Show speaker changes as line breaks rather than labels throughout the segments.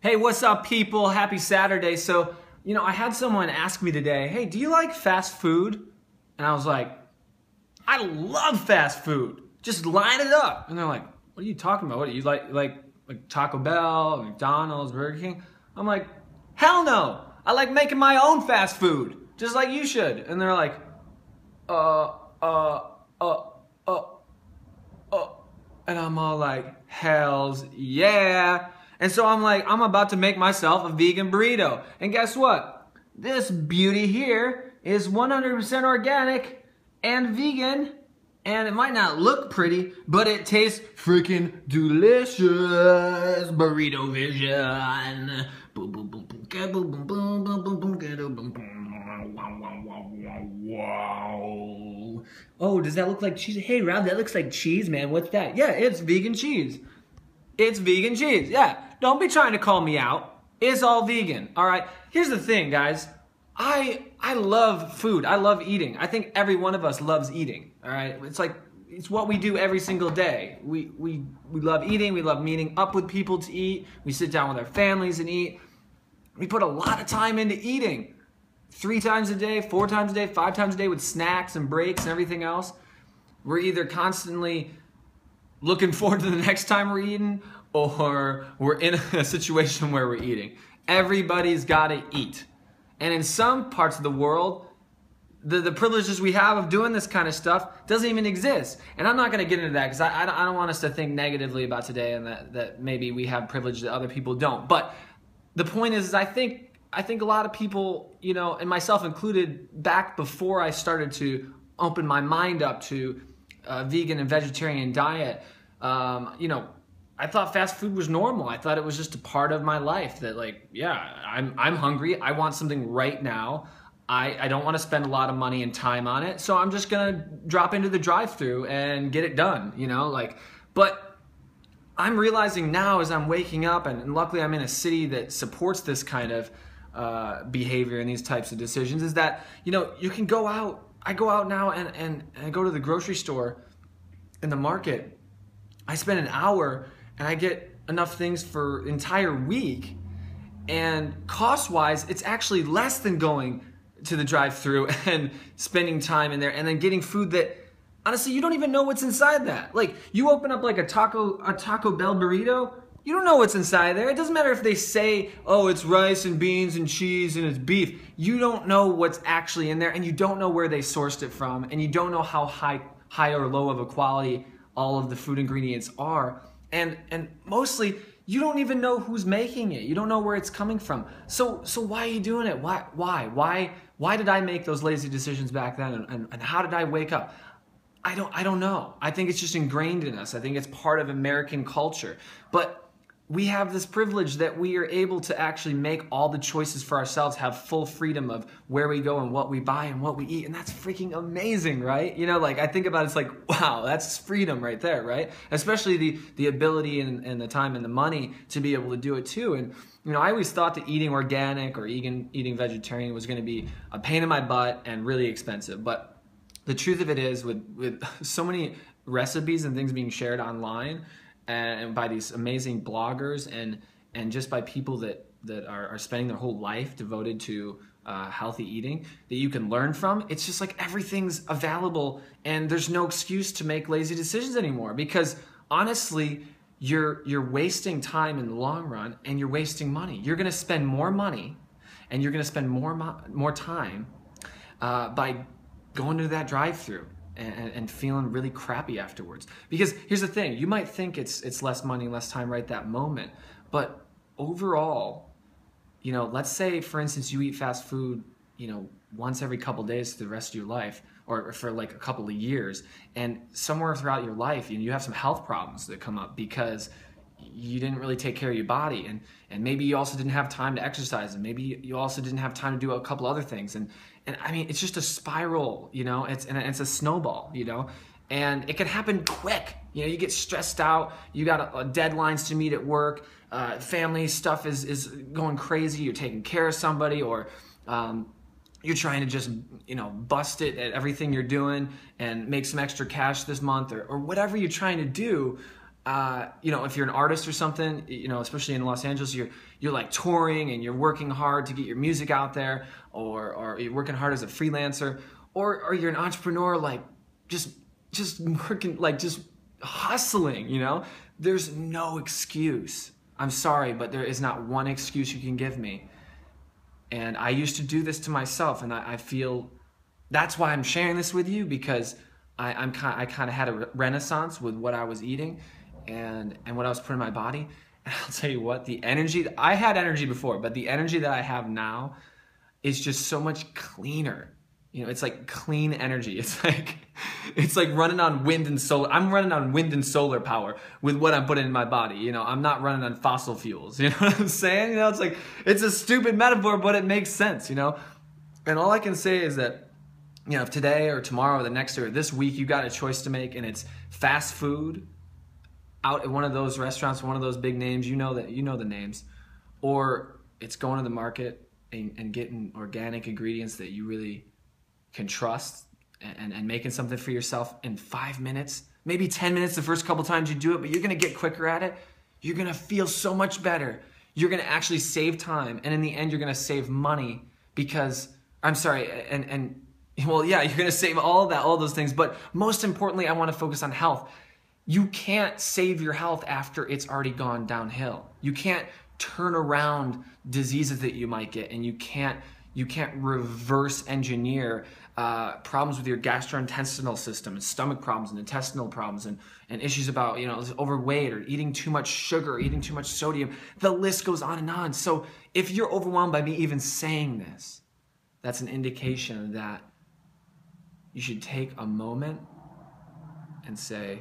Hey, what's up, people? Happy Saturday. So, I had someone ask me today, hey, do you like fast food? And I was like, I love fast food. Just line it up. And they're like, what are you talking about? What do you like Taco Bell, McDonald's, Burger King? I'm like, hell no. I like making my own fast food, just like you should. And they're like, and I'm all like, hells yeah. And so I'm like, I'm about to make myself a vegan burrito. And guess what? This beauty here is 100% organic and vegan. And it might not look pretty, but it tastes freaking delicious. Burrito vision. Wow. Oh, does that look like cheese? Hey, Rob, that looks like cheese, man. What's that? Yeah, it's vegan cheese. It's vegan cheese, yeah. Don't be trying to call me out. It's all vegan, all right? Here's the thing, guys. I love food. I love eating. I think every one of us loves eating, all right? It's what we do every single day. We love eating. We love meeting up with people to eat. We sit down with our families and eat. We put a lot of time into eating. 3 times a day, 4 times a day, 5 times a day with snacks and breaks and everything else. We're either constantly looking forward to the next time we're eating, or we're in a situation where we're eating. Everybody's got to eat. And in some parts of the world, the privileges we have of doing this kind of stuff doesn't even exist. And I'm not going to get into that because I don't want us to think negatively about today and that maybe we have privilege that other people don't. But the point is I think a lot of people, and myself included, back before I started to open my mind up to vegan and vegetarian diet, I thought fast food was normal. I thought it was just a part of my life that, like, yeah, I'm hungry. I want something right now. I don't want to spend a lot of money and time on it. So I'm just going to drop into the drive-thru and get it done, but I'm realizing now as I'm waking up, and luckily I'm in a city that supports this kind of behavior and these types of decisions, is that, you can go out. I go out now and I go to the grocery store in the market. I spend an hour and I get enough things for an entire week. And cost-wise, it's actually less than going to the drive-thru and spending time in there and then getting food that, honestly, you don't even know what's inside that. Like, you open up like a Taco Bell burrito, you don't know what's inside there. It doesn't matter if they say, oh, it's rice and beans and cheese and it's beef. You don't know what's actually in there, and you don't know where they sourced it from, and you don't know how high or low of a quality all of the food ingredients are. And mostly, you don't even know who's making it. You don't know where it's coming from. So why are you doing it? Why did I make those lazy decisions back then? And how did I wake up? I don't know. I think it's just ingrained in us. I think it's part of American culture. But we have this privilege that we are able to actually make all the choices for ourselves, have full freedom of where we go and what we buy and what we eat. And that's freaking amazing, right? I think about it, it's like, wow, that's freedom right there, right? Especially the ability and the time and the money to be able to do it too. And, I always thought that eating organic or eating vegetarian was going to be a pain in my butt and really expensive. But the truth of it is, with so many recipes and things being shared online, and by these amazing bloggers and just by people that are spending their whole life devoted to healthy eating that you can learn from, it's just like everything's available, and there's no excuse to make lazy decisions anymore, because honestly, you're wasting time in the long run, and you're wasting money. You're going to spend more money, and you're going to spend more time by going to that drive-thru and feeling really crappy afterwards. Because here's the thing, you might think it's less money, less time right that moment, but overall, let's say, for instance, you eat fast food, once every couple days for the rest of your life, or for like a couple of years, and somewhere throughout your life, you have some health problems that come up because you didn't really take care of your body, and maybe you also didn't have time to exercise, and maybe you also didn't have time to do a couple other things, and I mean, it's just a spiral, it's a snowball, and it can happen quick. You get stressed out, you got deadlines to meet at work, family stuff is going crazy, you're taking care of somebody, or you're trying to just, bust it at everything you're doing and make some extra cash this month, or whatever you're trying to do. you know, if you're an artist or something, you know, especially in Los Angeles, you're like touring and you're working hard to get your music out there, or you're working hard as a freelancer, or you're an entrepreneur, like just working, like just hustling, you know. There's no excuse. I'm sorry, but there is not one excuse you can give me. And I used to do this to myself, and I feel that's why I'm sharing this with you, because I kind of had a renaissance with what I was eating and what I was putting in my body. And I'll tell you what, the energy, I had energy before, but the energy that I have now is just so much cleaner. You know, it's like clean energy. It's like running on wind and solar. I'm running on wind and solar power with what I'm putting in my body. You know, I'm not running on fossil fuels. You know what I'm saying? You know, it's like, it's a stupid metaphor, but it makes sense, you know? And all I can say is that, you know, if today or tomorrow or the next or this week you got a choice to make, and it's fast food out at one of those restaurants, one of those big names, you know the names, or it's going to the market and getting organic ingredients that you really can trust, and making something for yourself in 5 minutes, maybe 10 minutes the first couple times you do it, but you're gonna get quicker at it. You're gonna feel so much better. You're gonna actually save time, and in the end, you're gonna save money because, well, yeah, you're gonna save all those things, but most importantly, I wanna focus on health. You can't save your health after it's already gone downhill. You can't turn around diseases that you might get, and you can't reverse engineer problems with your gastrointestinal system, and stomach problems and intestinal problems, and issues about, you know, overweight or eating too much sugar, eating too much sodium. The list goes on and on. So if you're overwhelmed by me even saying this, that's an indication that you should take a moment and say,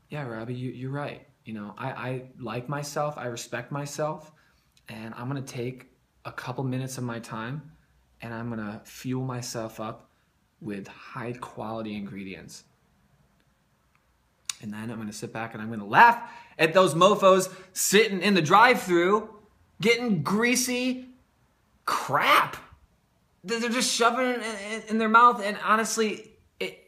yeah, Robbie, you're right. You know, I like myself, I respect myself, and I'm gonna take a couple minutes of my time, and I'm gonna fuel myself up with high quality ingredients. And then I'm gonna sit back and I'm gonna laugh at those mofos sitting in the drive-thru getting greasy crap. They're just shoving it in their mouth, and honestly,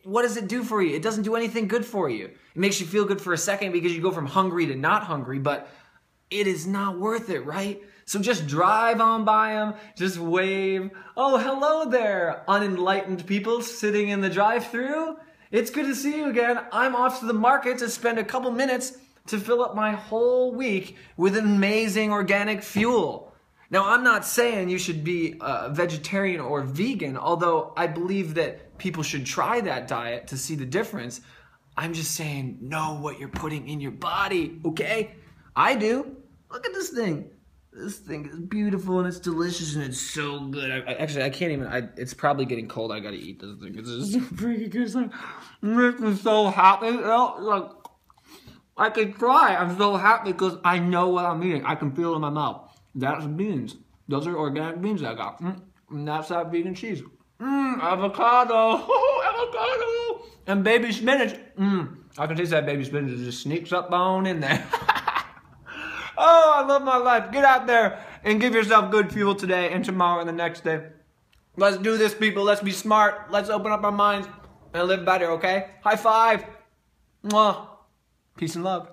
what does it do for you? It doesn't do anything good for you. It makes you feel good for a second because you go from hungry to not hungry, but it is not worth it, right? So just drive on by them, just wave. Oh, hello there, unenlightened people sitting in the drive-thru. It's good to see you again. I'm off to the market to spend a couple minutes to fill up my whole week with amazing organic fuel. Now, I'm not saying you should be vegetarian or vegan, although I believe that people should try that diet to see the difference. I'm just saying, know what you're putting in your body, okay? I do. Look at this thing. This thing is beautiful and it's delicious and it's so good. Actually, I can't even. It's probably getting cold. I gotta eat this thing. It's just freaking good. It's like, makes me so happy. You know, like, I can cry. I'm so happy because I know what I'm eating. I can feel it in my mouth. That's beans. Those are organic beans I got. And that's that vegan cheese. Avocado. Avocado. And baby spinach. I can taste that baby spinach. It just sneaks up on in there. Oh, I love my life. Get out there and give yourself good fuel today and tomorrow and the next day. Let's do this, people. Let's be smart. Let's open up our minds and live better, okay? High five. Mwah. Peace and love.